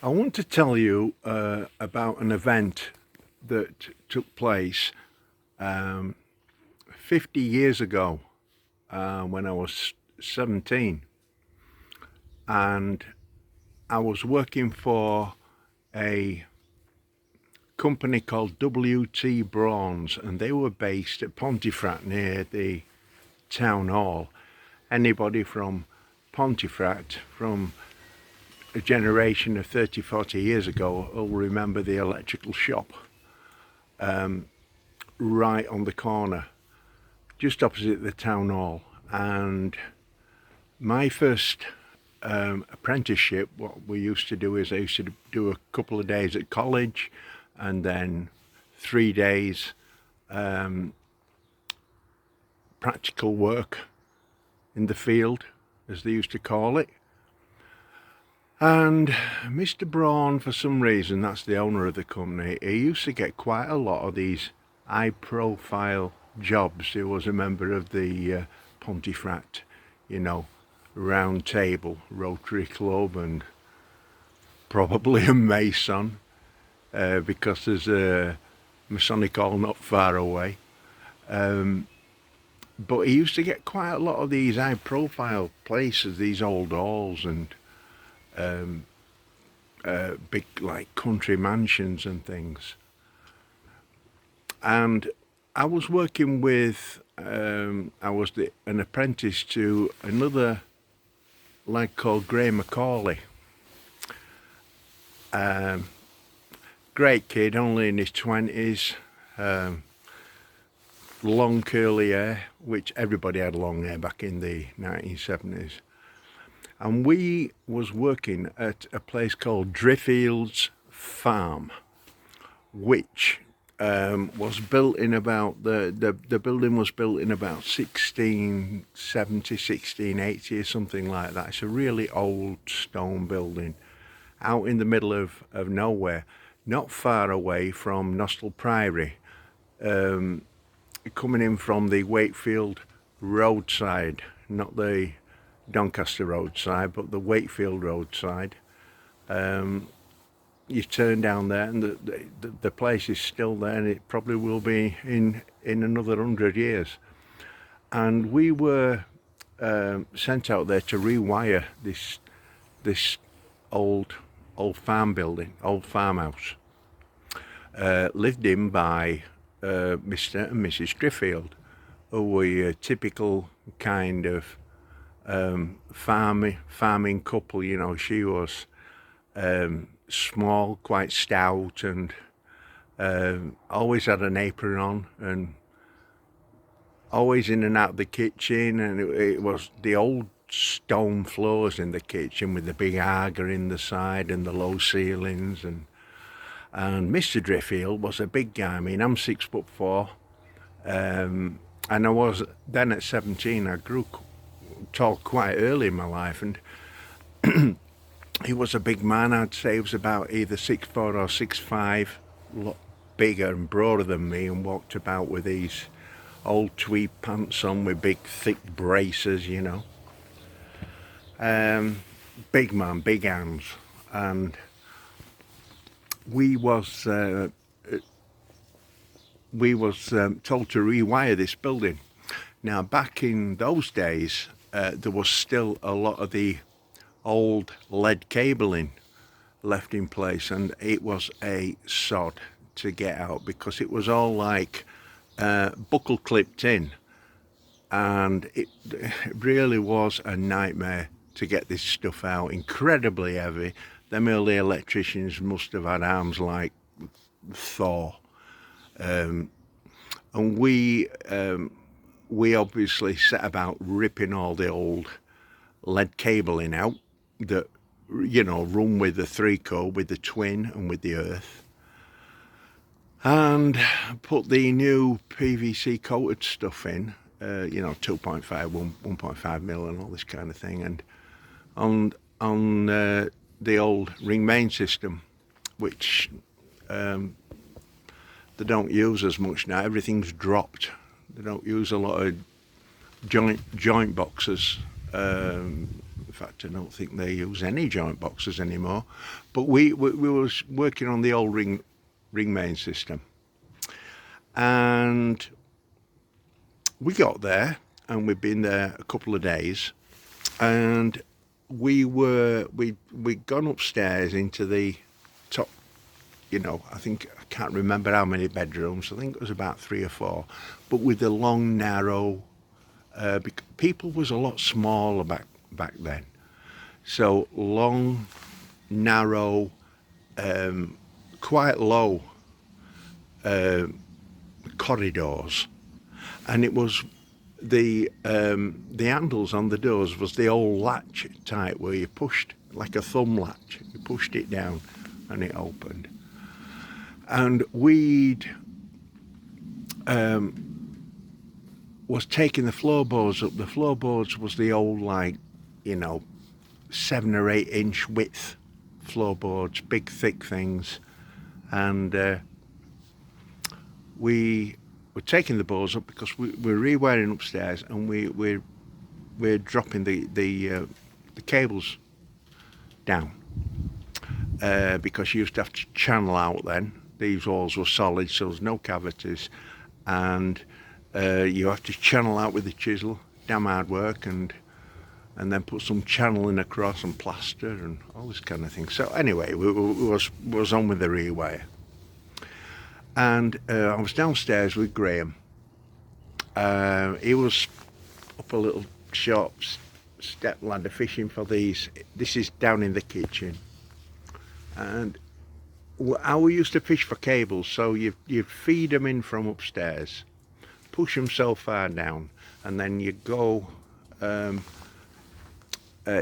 I want to tell you about an event that took place 50 years ago when I was 17, and I was working for a company called W.T. Braun's, and they were based at Pontefract near the town hall. Anybody from Pontefract from a generation of 30-40 years ago will remember the electrical shop right on the corner just opposite the town hall. And my first apprenticeship, what we used to do is I used to do a couple of days at college and then 3 days practical work in the field, as they used to call it. And Mr. Braun, for some reason, that's the owner of the company, he used to get quite a lot of these high-profile jobs. He was a member of the Pontefract, Round Table, Rotary Club, and probably a Mason, because there's a Masonic Hall not far away. But he used to get quite a lot of these high-profile places, these old halls, and big like country mansions and things. And I was working with I was an apprentice to another lad called Graham Macaulay. Great kid, only in his 20s, long curly hair, which everybody had long hair back in the 1970s. And we was working at a place called Drifield's Farm, which was built in about, the building was built in about 1670, 1680 or something like that. It's a really old stone building out in the middle of nowhere, not far away from Nostell Priory, coming in from the Wakefield roadside, not the Doncaster roadside, but the Wakefield roadside. You turn down there and the place is still there, and it probably will be in another 100 years. And we were sent out there to rewire this old farm building, old farmhouse, lived in by Mr. and Mrs. Driffield, who were a typical kind of farming couple. She was small, quite stout, and always had an apron on, and always in and out of the kitchen. And it was the old stone floors in the kitchen with the big Aga in the side and the low ceilings. And Mr. Driffield was a big guy. I mean, I'm 6'4", and I was then at 17. I grew tall quite early in my life, and he was a big man. I'd say he was about either 6'4" or 6'5", a lot bigger and broader than me, and walked about with these old tweed pants on with big thick braces, big man, big hands. And we was told to rewire this building. Now, back in those days, there was still a lot of the old lead cabling left in place, and it was a sod to get out because it was all like buckle clipped in, and it really was a nightmare to get this stuff out. Incredibly heavy. Them early electricians must have had arms like Thor. And we obviously set about ripping all the old lead cabling out that run with the 3-core, with the twin and with the earth, and put the new PVC coated stuff in, 2.5, 1.5 mil and all this kind of thing, and on the old ring main system, which they don't use as much now. Everything's dropped. They don't use a lot of joint boxes In fact, I don't think they use any joint boxes anymore. But we was working on the old ring main system, and we got there, and we'd been there a couple of days, and we'd gone upstairs into the top. I think, I can't remember how many bedrooms. I think it was about 3 or 4, but with the long, narrow. People was a lot smaller back then, so long, narrow, quite low corridors, and it was the handles on the doors was the old latch type where you pushed, like a thumb latch, you pushed it down and it opened. And we'd was taking the floorboards up. The floorboards was the old, like, 7 or 8 inch width floorboards, big thick things, and we were taking the boards up because we're rewiring upstairs, and we're dropping the cables down because you used to have to channel out then. These walls were solid, so there's no cavities, and you have to channel out with the chisel. Damn hard work, and then put some channeling across and plaster and all this kind of thing. So anyway, we was on with the rewire, and I was downstairs with Graham. He was up a little short step ladder fishing for these. This is down in the kitchen, and how we used to fish for cables. So you feed them in from upstairs, push them so far down, and then you go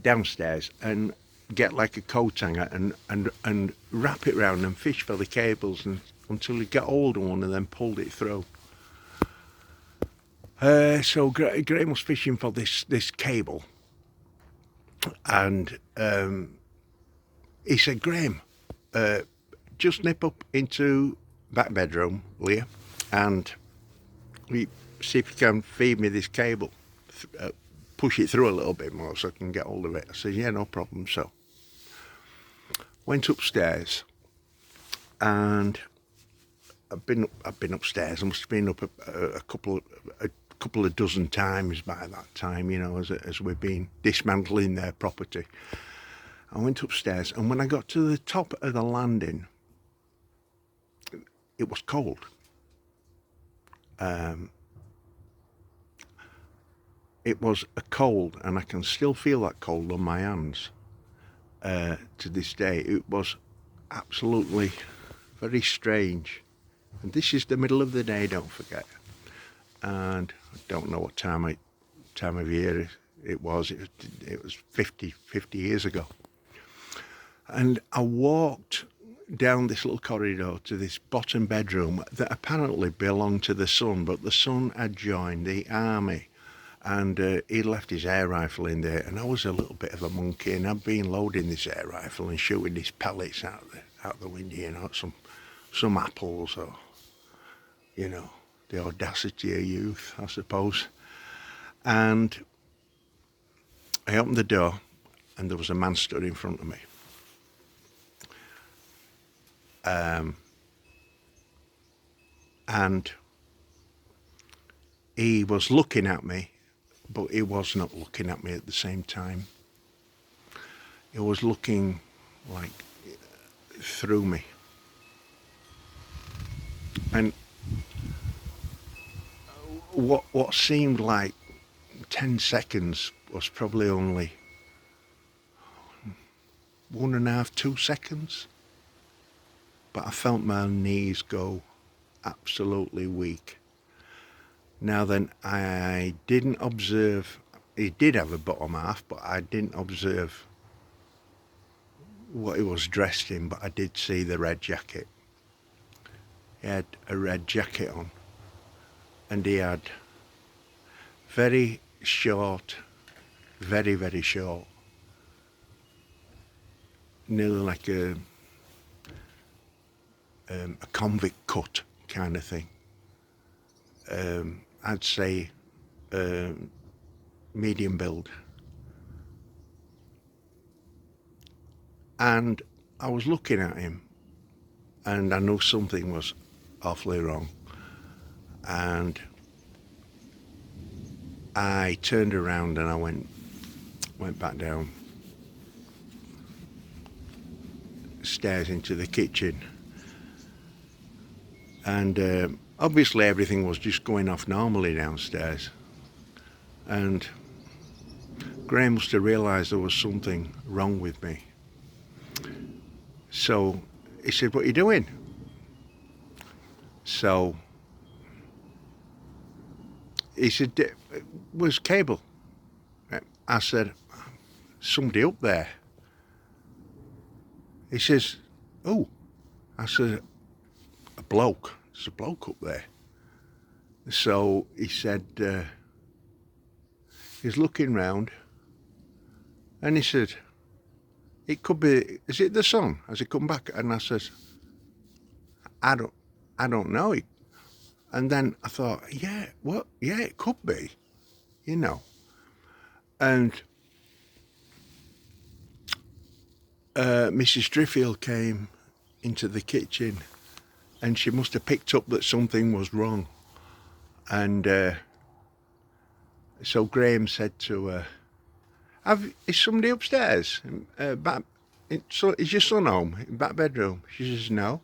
downstairs and get like a coat hanger and wrap it round and fish for the cables until you get hold of one and then pulled it through. So Graham was fishing for this cable, and he said, "Graham, just nip up into back bedroom, will you, and see if you can feed me this cable, push it through a little bit more so I can get hold of it." I said, "Yeah, no problem." So went upstairs, and I've been upstairs. I must have been up a couple of dozen times by that time, as we've been dismantling their property. I went upstairs, and when I got to the top of the landing, it was cold. It was a cold, and I can still feel that cold on my hands to this day. It was absolutely very strange. And this is the middle of the day, don't forget. And I don't know what time of year it was. It was 50 years ago. And I walked down this little corridor to this bottom bedroom that apparently belonged to the son, but the son had joined the army, and he left his air rifle in there, and I was a little bit of a monkey, and I'd been loading this air rifle and shooting these pellets out the window, some apples, or the audacity of youth, I suppose. And I opened the door, and there was a man stood in front of me. And he was looking at me, but he was not looking at me at the same time. He was looking like through me. And what seemed like 10 seconds was probably only 1.5, 2 seconds. But I felt my knees go absolutely weak. Now then, I didn't observe, he did have a bottom half, but I didn't observe what he was dressed in, but I did see the red jacket. He had a red jacket on, and he had very short, very, very short, nearly like a convict cut kind of thing. I'd say medium build, And I was looking at him, and I knew something was awfully wrong. And I turned around and I went back down stairs into the kitchen. And obviously everything was just going off normally downstairs. And Graham must have realised there was something wrong with me. So he said, "What are you doing?" So he said, "Where's cable?" I said, "Somebody up there." He says, "Oh." I said, "A bloke. There's a bloke up there." So he said, he's looking round, and he said, "It could be, is it the son? Has he come back?" And I says, I don't know. And then I thought, yeah, it could be, you know. And Mrs. Driffield came into the kitchen, and she must have picked up that something was wrong. And so Graham said to her, "Is somebody upstairs? Is your son home in back bedroom?" She says, "No."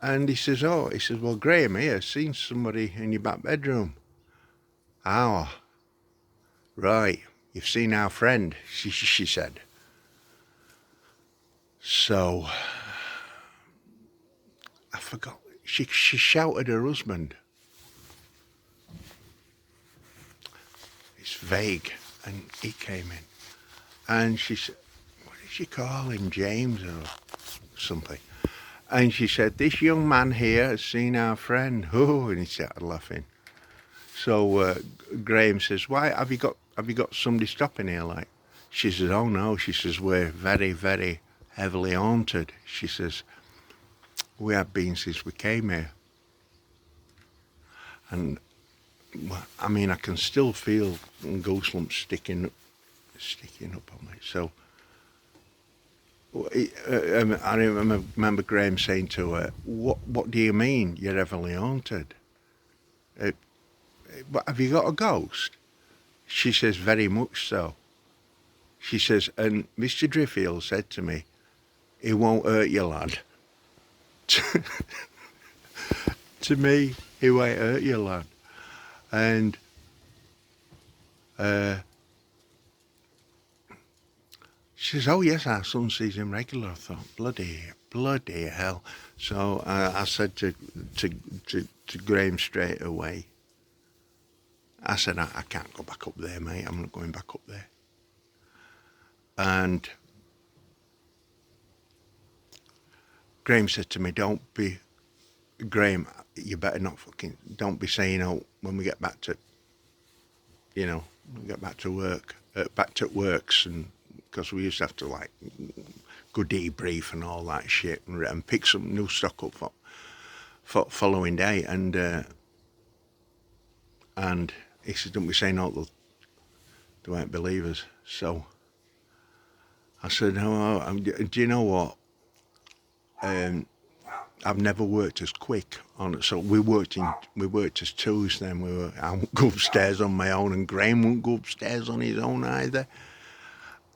And he says, "Well, Graham here seen somebody in your back bedroom." "Ah, right, you've seen our friend," she said. So I forgot. She shouted her husband. It's vague. And he came in. And she said, "What did she call him, James or something?" And she said, "This young man here has seen our friend." Oh, and he started laughing. So Graham says, "Why have you got somebody stopping here?" Like, she says, "Oh no," she says, "we're very, very heavily haunted." She says, "We have been since we came here." And I mean, I can still feel ghost lumps sticking up on me. So I remember Graham saying to her, "What do you mean you're heavily haunted? Have you got a ghost?" She says, "Very much so." She says, "And Mr. Driffield said to me, he won't hurt you, lad." To me, he won't hurt you, lad. And she says, "Oh yes, our son sees him regular." I thought, bloody hell. So I said to Graham straight away, I said, I can't go back up there, mate. I'm not going back up there. And Graham said to me, Graham, you better not don't be saying, oh, when we get back to, work, back to works, and because we used to have to like go debrief and all that shit and pick some new stock up for following day. And he said, don't be saying, oh, they won't believe us. So I said, "No, do you know what? I've never worked as quick on it." So we worked as twos then. I wouldn't go upstairs on my own, and Graham wouldn't go upstairs on his own either.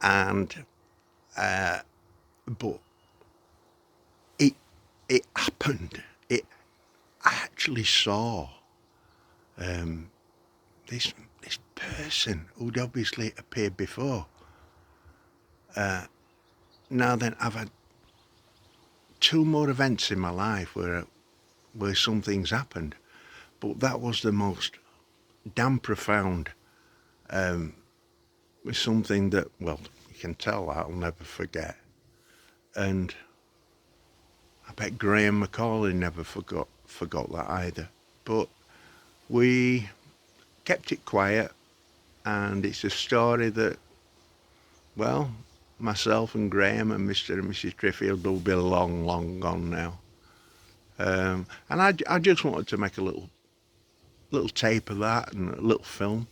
And but it happened. I actually saw this person who'd obviously appeared before. Now then, I've had 2 more events in my life where something's happened, but that was the most damn profound. With something that, well, you can tell I'll never forget. And I bet Graham Macaulay never forgot that either. But we kept it quiet, and it's a story that, well, myself and Graham and Mr. and Mrs. Driffield will be long, long gone now. And I just wanted to make a little tape of that and a little film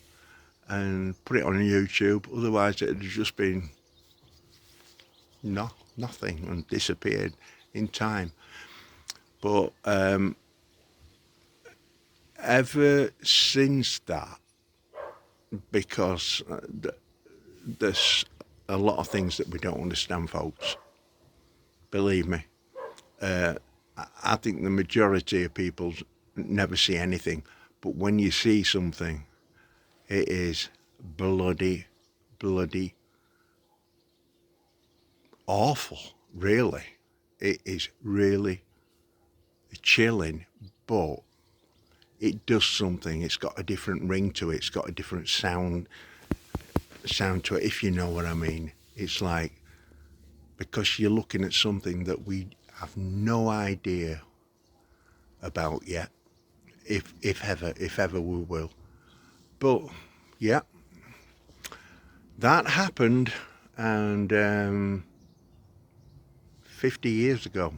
and put it on YouTube. Otherwise, it had just been nothing, and disappeared in time. But ever since that, because there's a lot of things that we don't understand, folks. Believe me. I think the majority of people never see anything, but when you see something, it is bloody awful, really. It is really chilling, but it does something. It's got a different ring to it. It's got a different sound to it, if you know what I mean. It's like, because you're looking at something that we have no idea about yet, if ever we will. But yeah, that happened, and 50 years ago.